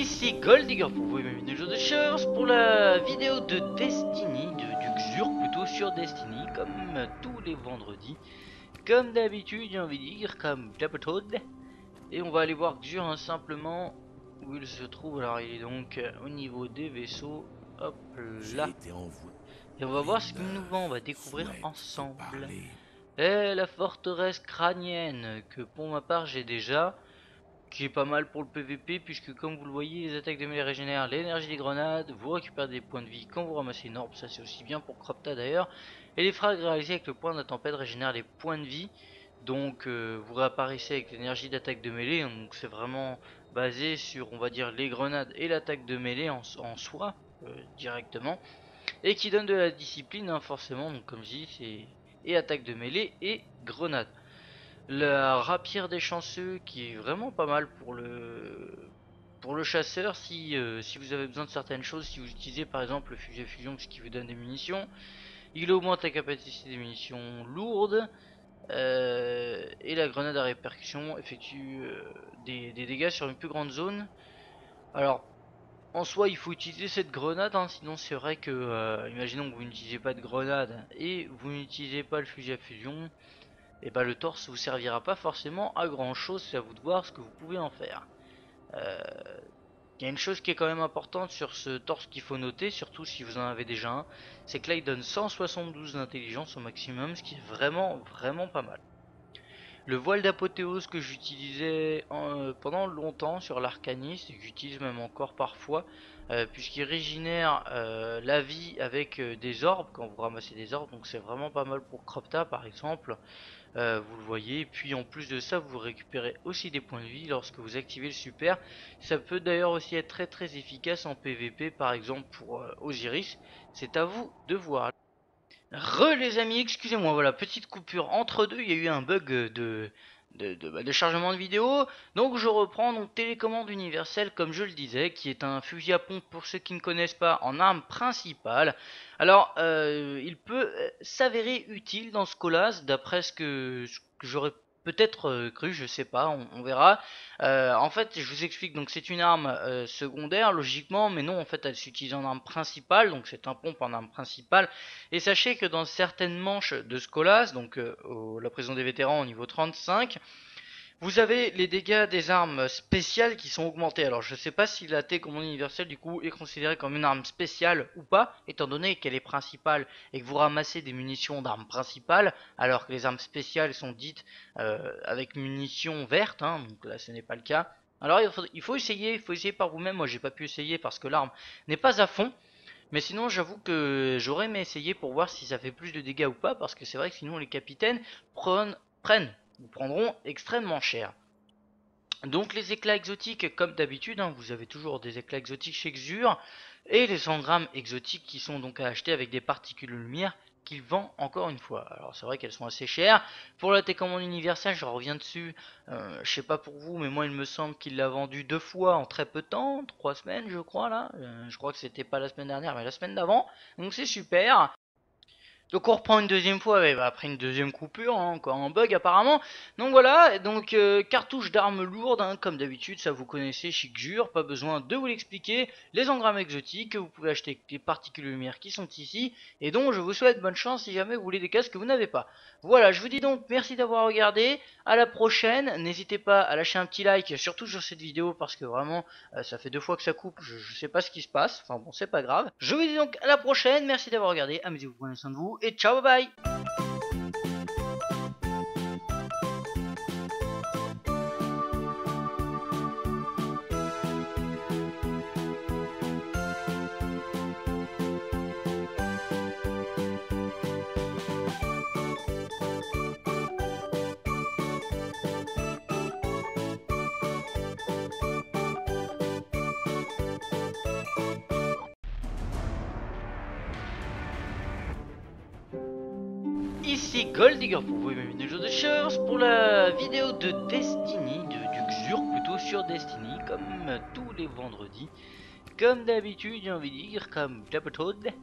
Ici Goldigger pour vous, bienvenue jeu de Shores pour la vidéo de Destiny, du Xur plutôt sur Destiny, comme tous les vendredis. Comme d'habitude, j'ai envie de dire, comme d'habitude. Et on va aller voir Xur simplement où il se trouve. Alors il est donc au niveau des vaisseaux, hop là. Et on va voir ce qu'il nous vend, on va découvrir ensemble. Et la forteresse crânienne, que pour ma part j'ai déjà, qui est pas mal pour le PVP, puisque comme vous le voyez, les attaques de mêlée régénèrent l'énergie des grenades, vous récupérez des points de vie quand vous ramassez une orbe, ça c'est aussi bien pour Cropta d'ailleurs, et les frags réalisés avec le point de la tempête régénèrent les points de vie, donc vous réapparaissez avec l'énergie d'attaque de mêlée, donc c'est vraiment basé sur, on va dire, les grenades et l'attaque de mêlée en soi, directement, et qui donne de la discipline, hein, forcément, donc comme je dis, c'est et attaque de mêlée et grenade. La rapière des chanceux qui est vraiment pas mal pour le chasseur si vous avez besoin de certaines choses, si vous utilisez par exemple le fusil à fusion ce qui vous donne des munitions, il augmente la capacité des munitions lourdes, et la grenade à répercussion effectue des dégâts sur une plus grande zone. Alors en soi il faut utiliser cette grenade, hein, sinon c'est vrai que imaginons que vous n'utilisez pas de grenade et vous n'utilisez pas le fusil à fusion, et bah le torse vous servira pas forcément à grand chose, c'est à vous de voir ce que vous pouvez en faire. Il y a une chose qui est quand même importante sur ce torse qu'il faut noter, surtout si vous en avez déjà un, c'est que là il donne 172 d'intelligence au maximum, ce qui est vraiment pas mal. Le voile d'apothéose que j'utilisais pendant longtemps sur l'arcaniste, et que j'utilise même encore parfois, puisqu'il régénère la vie avec des orbes quand vous ramassez des orbes, donc c'est vraiment pas mal pour Cropta par exemple. Vous le voyez, puis en plus de ça vous récupérez aussi des points de vie lorsque vous activez le super. Ça peut d'ailleurs aussi être très efficace en PVP, par exemple pour Osiris, c'est à vous de voir. Les amis, excusez-moi, voilà, petite coupure entre deux, il y a eu un bug de chargement de vidéo. Donc je reprends, donc télécommande universelle comme je le disais, qui est un fusil à pompe pour ceux qui ne connaissent pas, en arme principale. Alors il peut s'avérer utile dans ce cas-là, d'après ce que j'aurais peut-être cru, je sais pas, on verra. En fait je vous explique, donc c'est une arme secondaire logiquement, mais non, en fait elle s'utilise en arme principale, donc c'est un pompe en arme principale. Et sachez que dans certaines manches de Skolas, donc la prison des vétérans au niveau 35, vous avez les dégâts des armes spéciales qui sont augmentés. Alors je sais pas si la T-commande universelle du coup est considérée comme une arme spéciale ou pas, étant donné qu'elle est principale et que vous ramassez des munitions d'armes principales, alors que les armes spéciales sont dites avec munitions vertes, hein, donc là ce n'est pas le cas. Alors il faut essayer par vous-même. Moi j'ai pas pu essayer parce que l'arme n'est pas à fond. Mais sinon, j'avoue que j'aurais aimé essayer pour voir si ça fait plus de dégâts ou pas, parce que c'est vrai que sinon les capitaines prendront extrêmement cher. Donc les éclats exotiques, comme d'habitude, hein, vous avez toujours des éclats exotiques chez Xur, et les engrammes exotiques qui sont donc à acheter avec des particules de lumière qu'il vend encore une fois. Alors c'est vrai qu'elles sont assez chères. Pour la télécommande universelle, je reviens dessus, je sais pas pour vous, mais moi il me semble qu'il l'a vendu 2 fois en très peu de temps, 3 semaines je crois là. Je crois que c'était pas la semaine dernière, mais la semaine d'avant. Donc c'est super. Donc on reprend une deuxième fois, ouais, bah, après une deuxième coupure, hein, encore un bug apparemment. Donc voilà, donc cartouche d'armes lourdes, hein, comme d'habitude, ça vous connaissez chez Xur, pas besoin de vous l'expliquer. Les engrammes exotiques que vous pouvez acheter avec les particules de lumière qui sont ici, et donc je vous souhaite bonne chance si jamais vous voulez des casques que vous n'avez pas. Voilà, je vous dis donc merci d'avoir regardé, à la prochaine, n'hésitez pas à lâcher un petit like, surtout sur cette vidéo, parce que vraiment, ça fait 2 fois que ça coupe, je sais pas ce qui se passe, enfin bon, c'est pas grave. Je vous dis donc à la prochaine, merci d'avoir regardé, amusez-vous, prenez soin de vous, et ciao, bye bye. Ici Goldigger pour vous, bienvenue jeu de Shores pour la vidéo de Destiny, du Xur plutôt sur Destiny, comme tous les vendredis. Comme d'habitude, j'ai envie de dire, comme d'habitude.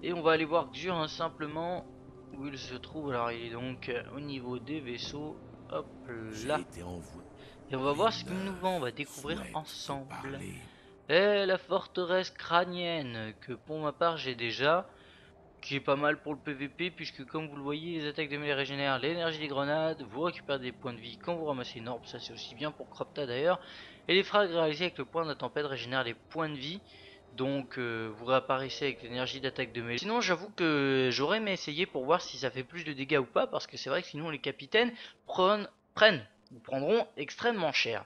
Et on va aller voir Xur simplement où il se trouve. Alors il est donc au niveau des vaisseaux, hop là. Et on va voir ce qu'il nous vend, on va découvrir ensemble. Et la forteresse crânienne, que pour ma part j'ai déjà, qui est pas mal pour le PVP, puisque comme vous le voyez, les attaques de mêlée régénèrent l'énergie des grenades, vous récupérez des points de vie quand vous ramassez une orbe, ça c'est aussi bien pour Cropta d'ailleurs, et les frags réalisés avec le point de la tempête régénèrent les points de vie, donc vous réapparaissez avec l'énergie d'attaque de mêlée. Sinon j'avoue que j'aurais aimé essayer pour voir si ça fait plus de dégâts ou pas, parce que c'est vrai que sinon les capitaines vous prendront extrêmement cher.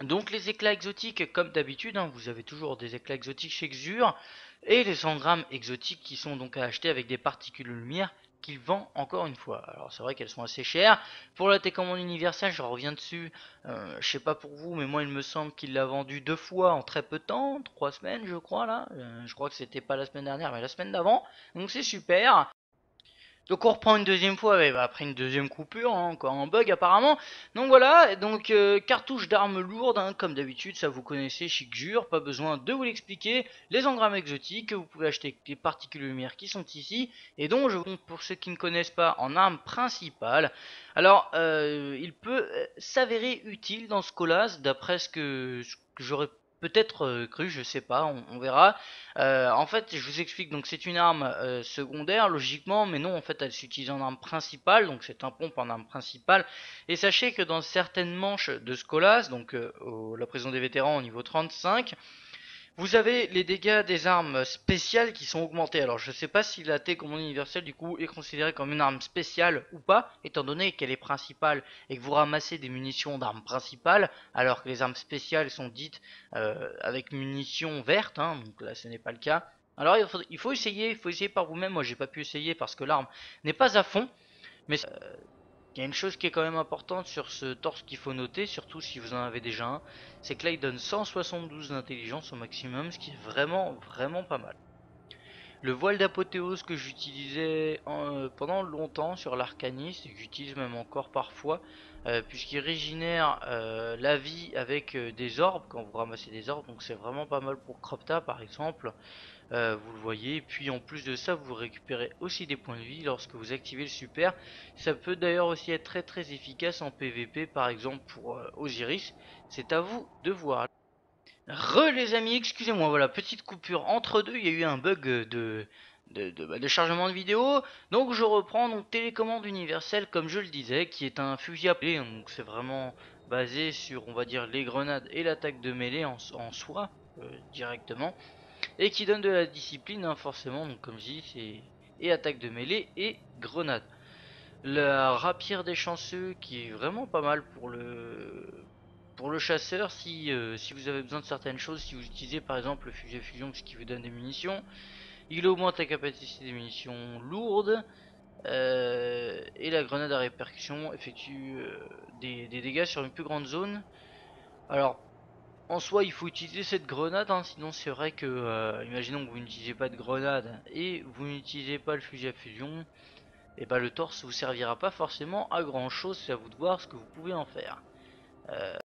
Donc les éclats exotiques, comme d'habitude, hein, vous avez toujours des éclats exotiques chez Xur, et les engrammes exotiques qui sont donc à acheter avec des particules de lumière qu'il vend encore une fois. Alors c'est vrai qu'elles sont assez chères. Pour la télécommande universelle, je reviens dessus, je sais pas pour vous, mais moi il me semble qu'il l'a vendu 2 fois en très peu de temps, 3 semaines je crois là. Je crois que c'était pas la semaine dernière, mais la semaine d'avant. Donc c'est super. Donc on reprend une deuxième fois, ouais, bah, après une deuxième coupure, hein, encore un bug apparemment. Donc voilà, donc cartouche d'armes lourdes, hein, comme d'habitude, ça vous connaissez, chic jure, pas besoin de vous l'expliquer. Les engrammes exotiques que vous pouvez acheter avec les particules de lumière qui sont ici, et donc je vous pour ceux qui ne connaissent pas, en arme principale. Alors il peut s'avérer utile dans ce colas, d'après ce que j'aurais peut-être cru, je sais pas, on verra. En fait, je vous explique, donc c'est une arme secondaire logiquement, mais non, en fait elle s'utilise en arme principale, donc c'est un pompe en arme principale. Et sachez que dans certaines manches de Skolas, donc la prison des vétérans au niveau 35, vous avez les dégâts des armes spéciales qui sont augmentés. Alors je sais pas si la télécommande universelle du coup est considérée comme une arme spéciale ou pas, étant donné qu'elle est principale et que vous ramassez des munitions d'armes principales, alors que les armes spéciales sont dites avec munitions vertes, hein, donc là ce n'est pas le cas. Alors il faut essayer par vous-même. Moi j'ai pas pu essayer parce que l'arme n'est pas à fond, mais il y a une chose qui est quand même importante sur ce torse qu'il faut noter, surtout si vous en avez déjà un, c'est que là il donne 172 d'intelligence au maximum, ce qui est vraiment pas mal. Le voile d'apothéose que j'utilisais pendant longtemps sur l'arcaniste, et que j'utilise même encore parfois, puisqu'il régénère la vie avec des orbes quand vous ramassez des orbes, donc c'est vraiment pas mal pour Cropta par exemple. Vous le voyez, et puis en plus de ça vous récupérez aussi des points de vie lorsque vous activez le super. Ça peut d'ailleurs aussi être très efficace en PVP, par exemple pour Osiris, c'est à vous de voir. Les amis, excusez-moi, voilà, petite coupure entre deux, il y a eu un bug de chargement de vidéo. Donc je reprends, donc télécommande universelle comme je le disais, qui est un fusil à pompe, donc c'est vraiment basé sur, on va dire, les grenades et l'attaque de mêlée en soi, directement, et qui donne de la discipline, hein, forcément, donc comme je dis, c'est et attaque de mêlée et grenade. La rapière des chanceux qui est vraiment pas mal pour le chasseur si vous avez besoin de certaines choses, si vous utilisez par exemple le fusil à fusion ce qui vous donne des munitions. Il augmente la capacité des munitions lourdes, et la grenade à répercussion effectue des dégâts sur une plus grande zone. Alors en soi il faut utiliser cette grenade, hein, sinon c'est vrai que imaginons que vous n'utilisez pas de grenade et vous n'utilisez pas le fusil à fusion, et bah le torse vous servira pas forcément à grand chose, c'est à vous de voir ce que vous pouvez en faire.